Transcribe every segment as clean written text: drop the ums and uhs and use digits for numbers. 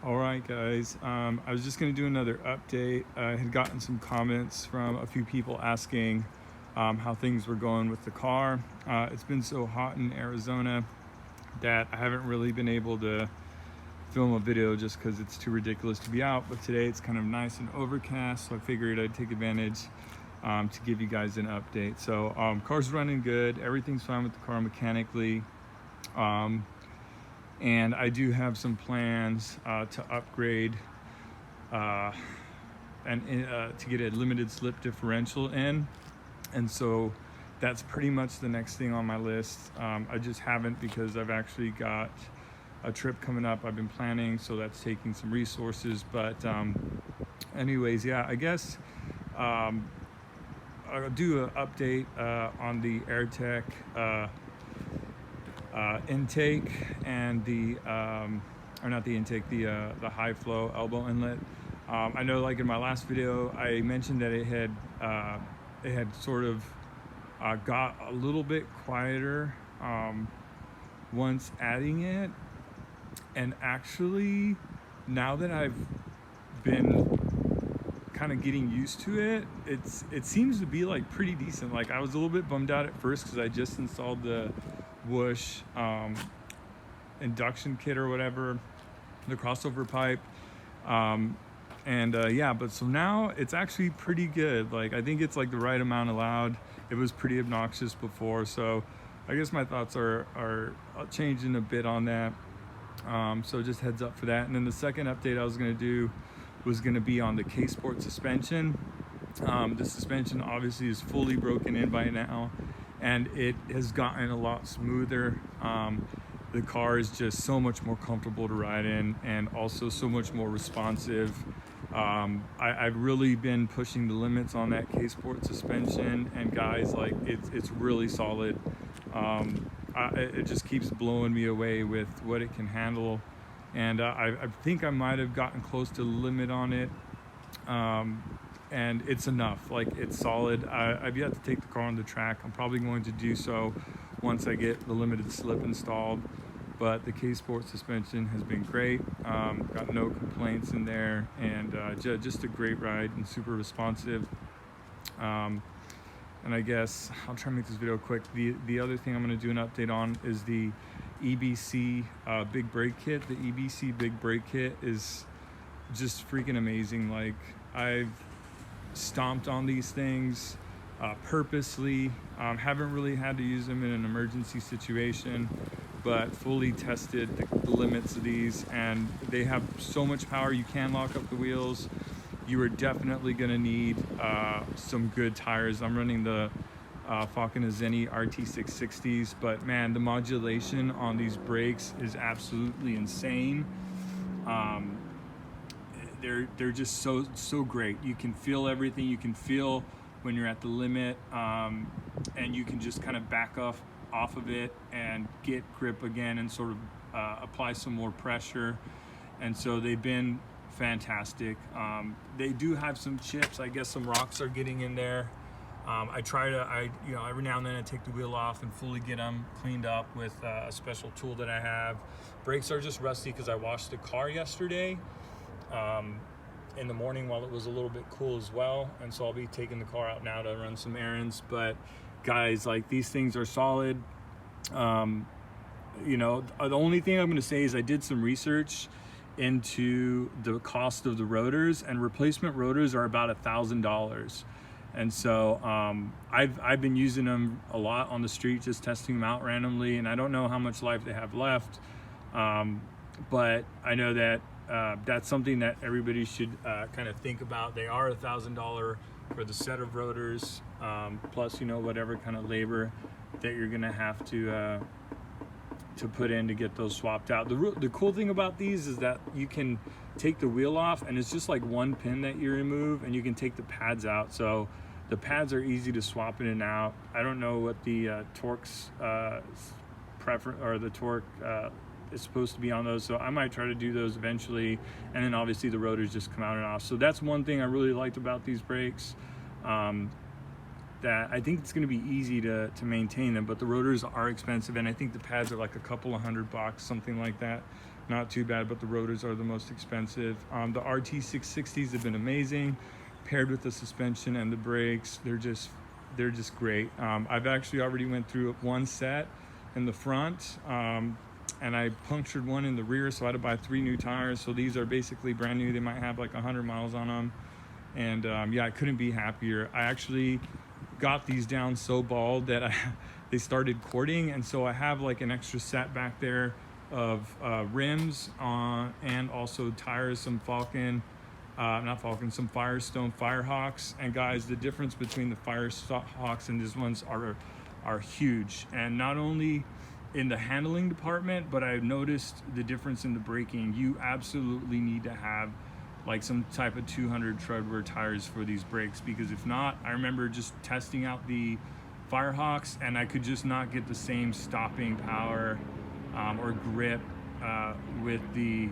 All right, guys. I was just going to do another update. I had gotten some comments from a few people asking how things were going with the car. It's been so hot in Arizona that I haven't really been able to film a video just because it's too ridiculous to be out. But today it's kind of nice and overcast, so I figured I'd take advantage to give you guys an update. So car's running good. Everything's fine with the car mechanically. And I do have some plans to upgrade and to get a limited slip differential in, and so that's pretty much the next thing on my list. I just haven't, because I've actually got a trip coming up I've been planning, so that's taking some resources. But anyways, yeah, I guess I'll do an update on the Airtec intake and the or not the intake, the high flow elbow inlet. I know, like in my last video, I mentioned that it had sort of got a little bit quieter once adding it, and actually now that I've been kind of getting used to it, it seems to be like pretty decent. Like, I was a little bit bummed out at first because I just installed the Whoosh induction kit or whatever, the crossover pipe, yeah, but so now it's actually pretty good. Like, I think it's like the right amount allowed. It was pretty obnoxious before, so I guess my thoughts are changing a bit on that. So just heads up for that. And then the second update I was going to do was going to be on the K-Sport suspension. The suspension obviously is fully broken in by now, and it has gotten a lot smoother. The car is just so much more comfortable to ride in, and also so much more responsive. I've really been pushing the limits on that K-Sport suspension, and guys, like, it's really solid. It just keeps blowing me away with what it can handle, and I think I might have gotten close to the limit on it. And it's enough. Like, it's solid. I've yet to take the car on the track. I'm probably going to do so once I get the limited slip installed, but the K-Sport suspension has been great. Got no complaints in there, and just a great ride and super responsive. And I guess I'll try and make this video quick. The other thing I'm going to do an update on is the EBC big brake kit. The EBC big brake kit is just freaking amazing. Like, I've stomped on these things purposely. Haven't really had to use them in an emergency situation, but fully tested the limits of these, and they have so much power. You can lock up the wheels. You are definitely going to need some good tires. I'm running the Falcon Azeni RT660s, but man, the modulation on these brakes is absolutely insane. They're just so great. You can feel everything. You can feel when you're at the limit, and you can just kind of back off of it and get grip again and sort of apply some more pressure. And so they've been fantastic. They do have some chips. I guess some rocks are getting in there. I try to, every now and then I take the wheel off and fully get them cleaned up with a special tool that I have. Brakes are just rusty because I washed the car yesterday in the morning while it was a little bit cool as well, and so I'll be taking the car out now to run some errands. But guys, like, these things are solid. The only thing I'm going to say is I did some research into the cost of the rotors, and replacement rotors are about $1,000. And so I've been using them a lot on the street, just testing them out randomly, and I don't know how much life they have left, but I know that that's something that everybody should kind of think about. They are $1,000 for the set of rotors, plus whatever kind of labor that you're gonna have to put in to get those swapped out. The cool thing about these is that you can take the wheel off, and it's just like one pin that you remove, and you can take the pads out. So the pads are easy to swap in and out. I don't know what the torque's preference, or the torque is supposed to be on those, so I might try to do those eventually. And then obviously the rotors just come out and off. So that's one thing I really liked about these brakes. That I think it's going to be easy to maintain them, but the rotors are expensive, and I think the pads are like a couple of $100, something like that. not too bad, but the rotors are the most expensive. The RT660s have been amazing, paired with the suspension and the brakes. They're just great. I've actually already went through one set in the front, and I punctured one in the rear, so I had to buy 3 new tires. So these are basically brand new. They might have like 100 miles on them, and yeah, I couldn't be happier. I actually got these down so bald that they started cording, and so I have like an extra set back there of rims and also tires, some Firestone Firehawks. And guys, the difference between the Firehawks and these ones are huge, and not only in the handling department, but I've noticed the difference in the braking. You absolutely need to have like some type of 200 tread wear tires for these brakes, because if not, I remember just testing out the Firehawks and I could just not get the same stopping power or grip with the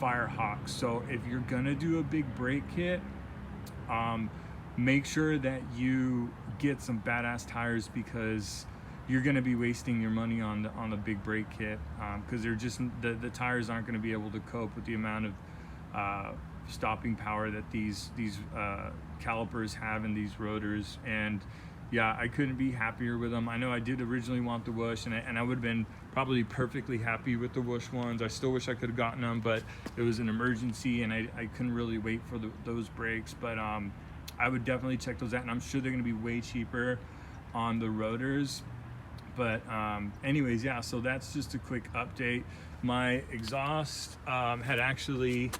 Firehawks. So if you're gonna do a big brake kit, make sure that you get some badass tires, because you're gonna be wasting your money on the big brake kit, because they're just the tires aren't gonna be able to cope with the amount of stopping power that these calipers have in these rotors. And yeah, I couldn't be happier with them. I know I did originally want the whoosh, and I would have been probably perfectly happy with the whoosh ones. I still wish I could have gotten them, but it was an emergency and I couldn't really wait for those brakes. But I would definitely check those out, and I'm sure they're gonna be way cheaper on the rotors. But anyways, yeah, so that's just a quick update. My exhaust had actually,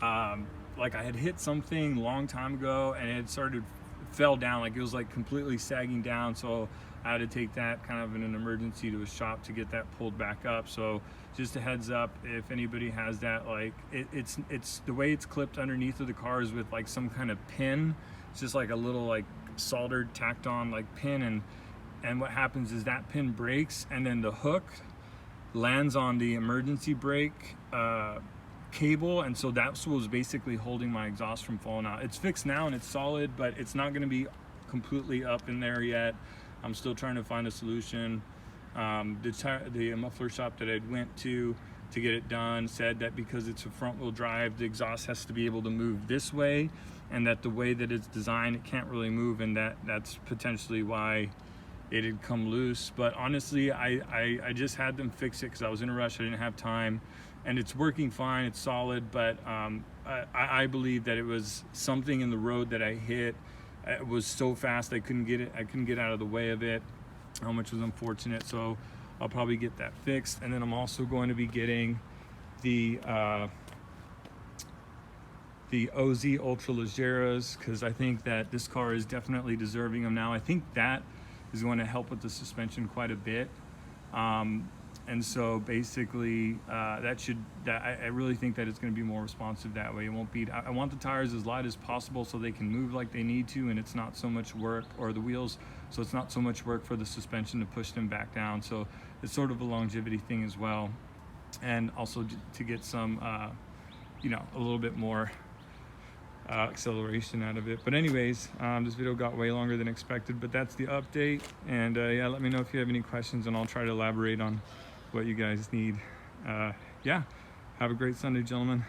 like I had hit something long time ago and it fell down, like it was like completely sagging down, so I had to take that kind of in an emergency to a shop to get that pulled back up. So just a heads up, if anybody has that, like it's the way it's clipped underneath of the car is with like some kind of pin. It's just like a little like soldered tacked on like pin, and what happens is that pin breaks and then the hook lands on the emergency brake cable, and so that's what was basically holding my exhaust from falling out. It's fixed now and it's solid, but it's not going to be completely up in there yet. I'm still trying to find a solution. The muffler shop that I went to get it done said that because it's a front wheel drive, the exhaust has to be able to move this way, and that the way that it's designed, it can't really move, and that's potentially why it had come loose. But honestly, I just had them fix it because I was in a rush. I didn't have time, and it's working fine. It's solid, but I believe that it was something in the road that I hit. It was so fast I couldn't get out of the way of it, which was unfortunate. So I'll probably get that fixed, and then I'm also going to be getting the OZ Ultra Legeras, because I think that this car is definitely deserving them now. I think that is going to help with the suspension quite a bit, and so basically I really think that it's going to be more responsive that way. It won't be, I want the tires as light as possible so they can move like they need to, and it's not so much work, or the wheels, so it's not so much work for the suspension to push them back down. So it's sort of a longevity thing as well, and also to get some a little bit more acceleration out of it. But anyways, this video got way longer than expected, but that's the update. And yeah, let me know if you have any questions and I'll try to elaborate on what you guys need. Yeah, have a great Sunday, gentlemen.